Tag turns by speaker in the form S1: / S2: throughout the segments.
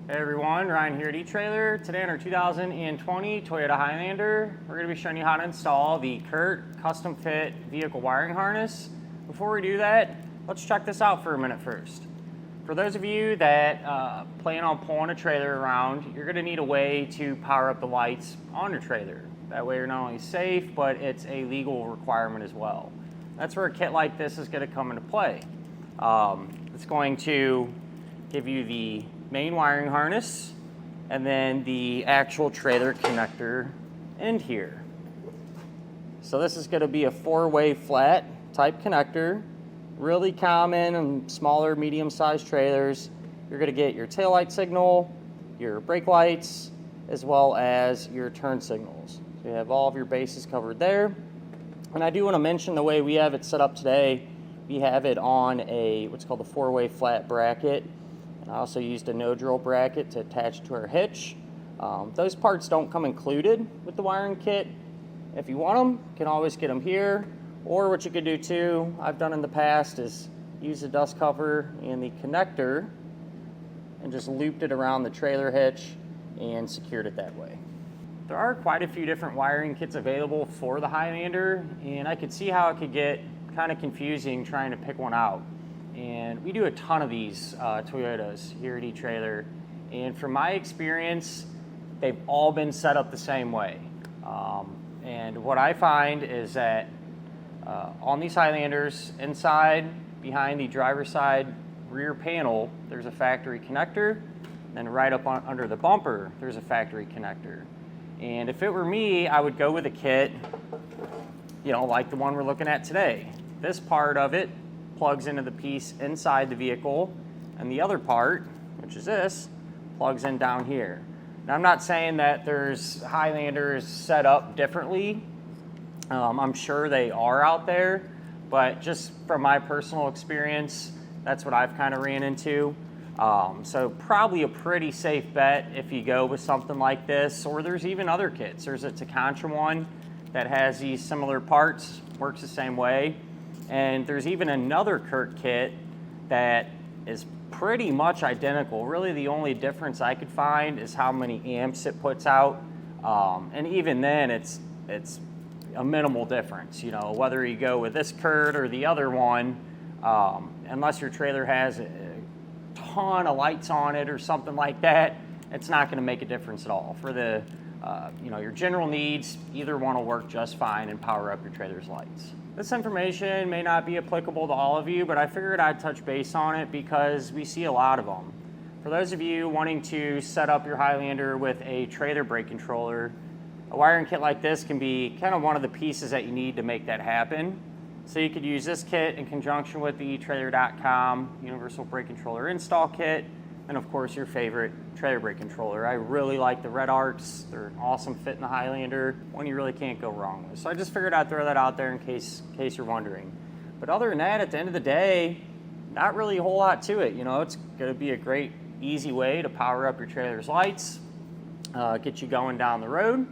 S1: Hey everyone, Ryan here at Etrailer. Today on our 2020 Toyota Highlander, we're going to be showing you how to install the Curt custom fit vehicle wiring harness. Before we do that, let's check this out for a minute first. For those of you that plan on pulling a trailer around, you're going to need a way to power up the lights on your trailer. That way you're not only safe, but it's a legal requirement as well. That's where a kit like this is going to come into play. It's going to give you the main wiring harness and then the actual trailer connector end here. So this is going to be a 4-way flat type connector, really common in smaller medium-sized trailers. You're going to get your taillight signal, your brake lights, as well as your turn signals. So you have all of your bases covered there. And I do want to mention the way we have it set up today. We have it on a what's called a 4-way flat bracket. I also used a no-drill bracket to attach to our hitch. Those parts don't come included with the wiring kit. If you want them, you can always get them here. Or what you could do too, I've done in the past, is use the dust cover and the connector and just looped it around the trailer hitch and secured it that way. There are quite a few different wiring kits available for the Highlander, and I could see how it could get kind of confusing trying to pick one out. And we do a ton of these Toyotas here at Etrailer, and from my experience, they've all been set up the same way. And what I find is that on these Highlanders, inside, behind the driver's side rear panel, there's a factory connector, and then right up under the bumper, there's a factory connector. And if it were me, I would go with a kit, like the one we're looking at today. This part of it plugs into the piece inside the vehicle, and the other part, which is this, plugs in down here. Now, I'm not saying that there's Highlanders set up differently. I'm sure they are out there, but just from my personal experience, that's what I've kind of ran into. So probably a pretty safe bet if you go with something like this, or there's even other kits. There's a Tacontra one that has these similar parts, works the same way. And there's even another Curt kit that is pretty much identical. Really, the only difference I could find is how many amps it puts out. And even then, it's a minimal difference. Whether you go with this Curt or the other one, unless your trailer has a ton of lights on it or something like that, it's not going to make a difference at all. For the your general needs, either one will work just fine and power up your trailer's lights. This information may not be applicable to all of you, but I figured I'd touch base on it because we see a lot of them. For those of you wanting to set up your Highlander with a trailer brake controller, a wiring kit like this can be kind of one of the pieces that you need to make that happen. So you could use this kit in conjunction with the Etrailer.com Universal Brake Controller Install Kit, and of course your favorite trailer brake controller. I really like the Red Arcs. They're an awesome fit in the Highlander, one you really can't go wrong with. So I just figured I'd throw that out there in case you're wondering. But other than that, at the end of the day, not really a whole lot to it. It's going to be a great, easy way to power up your trailer's lights, get you going down the road.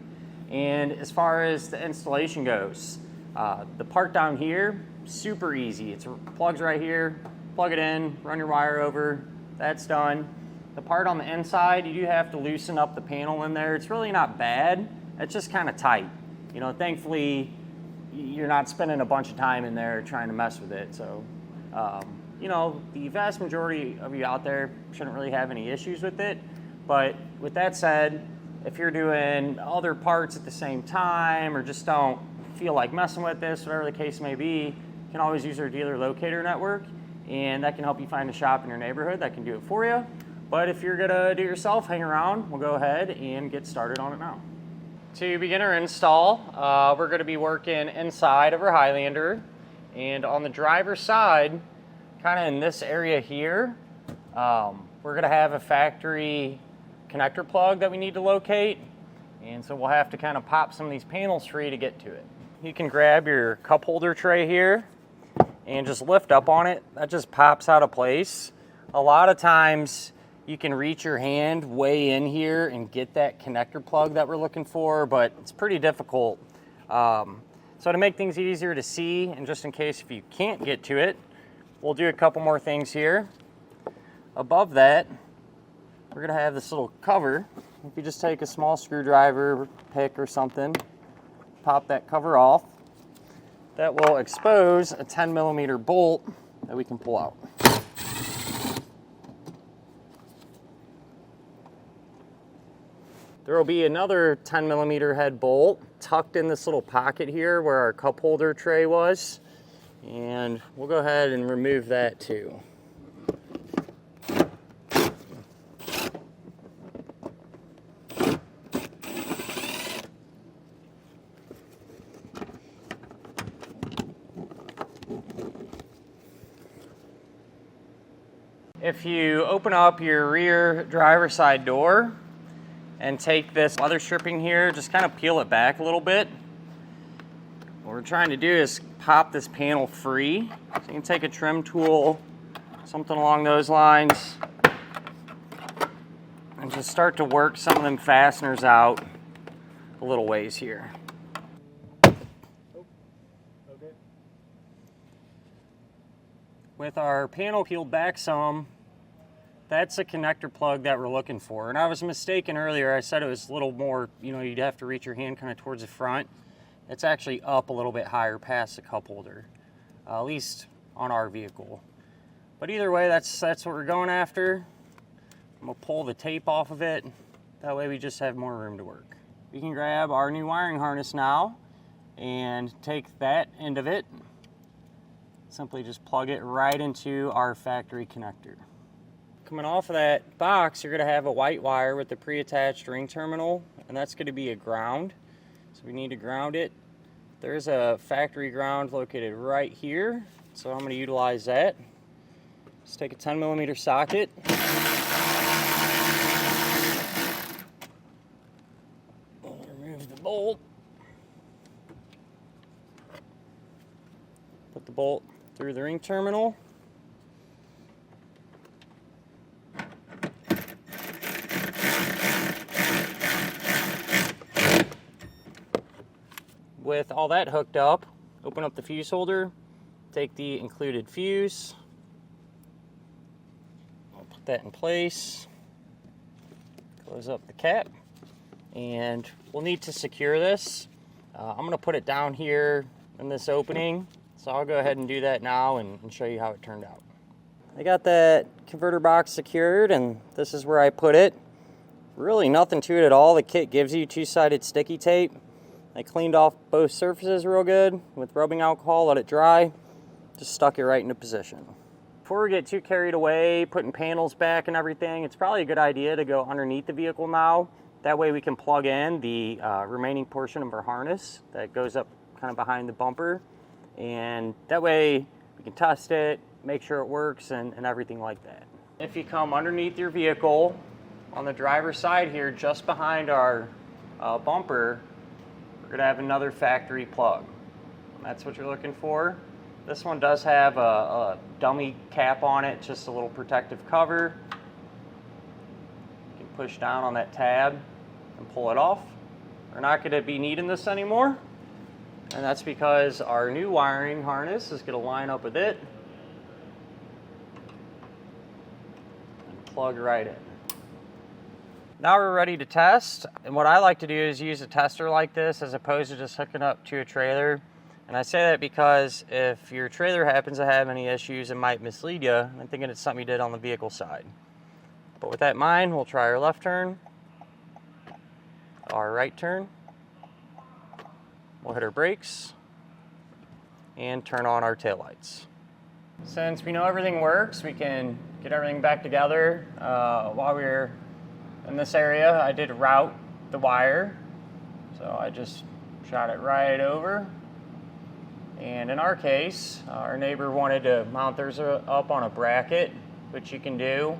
S1: And as far as the installation goes, the part down here, super easy. It plugs right here, plug it in, run your wire over, that's done. The part on the inside, you do have to loosen up the panel in there. It's really not bad. It's just kind of tight. Thankfully, you're not spending a bunch of time in there trying to mess with it. So, the vast majority of you out there shouldn't really have any issues with it. But with that said, if you're doing other parts at the same time or just don't feel like messing with this, whatever the case may be, you can always use our dealer locator network, and that can help you find a shop in your neighborhood that can do it for you. But if you're gonna do it yourself, hang around, we'll go ahead and get started on it now. To begin our install, we're gonna be working inside of our Highlander, and on the driver's side, kind of in this area here, we're gonna have a factory connector plug that we need to locate, and so we'll have to kind of pop some of these panels free to get to it. You can grab your cup holder tray here and just lift up on it. That just pops out of place. A lot of times you can reach your hand way in here and get that connector plug that we're looking for, but it's pretty difficult. So to make things easier to see, and just in case if you can't get to it, we'll do a couple more things here. Above that, we're gonna have this little cover. If you just take a small screwdriver, pick or something, pop that cover off, that will expose a 10mm bolt that we can pull out. There will be another 10mm head bolt tucked in this little pocket here where our cup holder tray was. And we'll go ahead and remove that too. If you open up your rear driver's side door and take this leather stripping here, just kind of peel it back a little bit. What we're trying to do is pop this panel free. So you can take a trim tool, something along those lines, and just start to work some of them fasteners out a little ways here. With our panel peeled back some, that's a connector plug that we're looking for. And I was mistaken earlier. I said it was a little more, you'd have to reach your hand kind of towards the front. It's actually up a little bit higher past the cup holder, at least on our vehicle. But either way, that's what we're going after. I'm gonna pull the tape off of it. That way we just have more room to work. We can grab our new wiring harness now and take that end of it. Simply just plug it right into our factory connector. Coming off of that box, you're gonna have a white wire with the pre-attached ring terminal, and that's gonna be a ground. So we need to ground it. There's a factory ground located right here, so I'm gonna utilize that. Just take a 10mm socket. Remove the bolt. Put the bolt through the ring terminal. With all that hooked up, open up the fuse holder, take the included fuse, I'll put that in place, close up the cap, and we'll need to secure this. I'm going to put it down here in this opening, so I'll go ahead and do that now and show you how it turned out. I got that converter box secured, and this is where I put it. Really nothing to it at all. The kit gives you two-sided sticky tape. I cleaned off both surfaces real good with rubbing alcohol, let it dry, just stuck it right into position. Before we get too carried away, putting panels back and everything, it's probably a good idea to go underneath the vehicle now. That way we can plug in the remaining portion of our harness that goes up kind of behind the bumper. And that way we can test it, make sure it works and everything like that. If you come underneath your vehicle, on the driver's side here, just behind our bumper, we're gonna have another factory plug. That's what you're looking for. This one does have a dummy cap on it, just a little protective cover. You can push down on that tab and pull it off. We're not gonna be needing this anymore. And that's because our new wiring harness is gonna line up with it and plug right in. Now we're ready to test, and what I like to do is use a tester like this as opposed to just hooking up to a trailer. And I say that because if your trailer happens to have any issues, it might mislead you. I'm thinking it's something you did on the vehicle side. But with that in mind, we'll try our left turn, our right turn. We'll hit our brakes and turn on our taillights. Since we know everything works, we can get everything back together. While we're in this area, I did route the wire. So I just shot it right over. And in our case, our neighbor wanted to mount theirs up on a bracket, which you can do.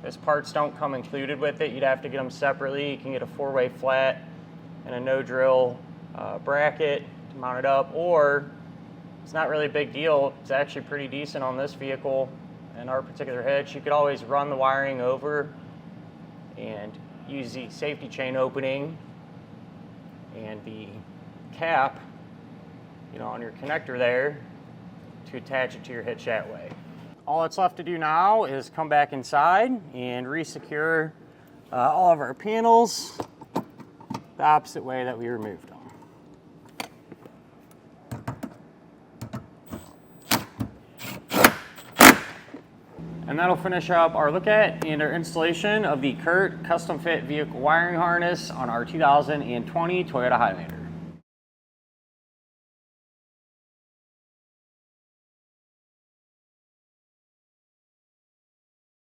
S1: Those parts don't come included with it. You'd have to get them separately. You can get a 4-way flat and a no-drill bracket to mount it up, or it's not really a big deal. It's actually pretty decent on this vehicle and our particular hitch. You could always run the wiring over and use the safety chain opening and the cap, on your connector there to attach it to your hitch that way. All that's left to do now is come back inside and re-secure all of our panels the opposite way that we removed them. And that'll finish up our look at and our installation of the Curt custom fit vehicle wiring harness on our 2020 Toyota Highlander.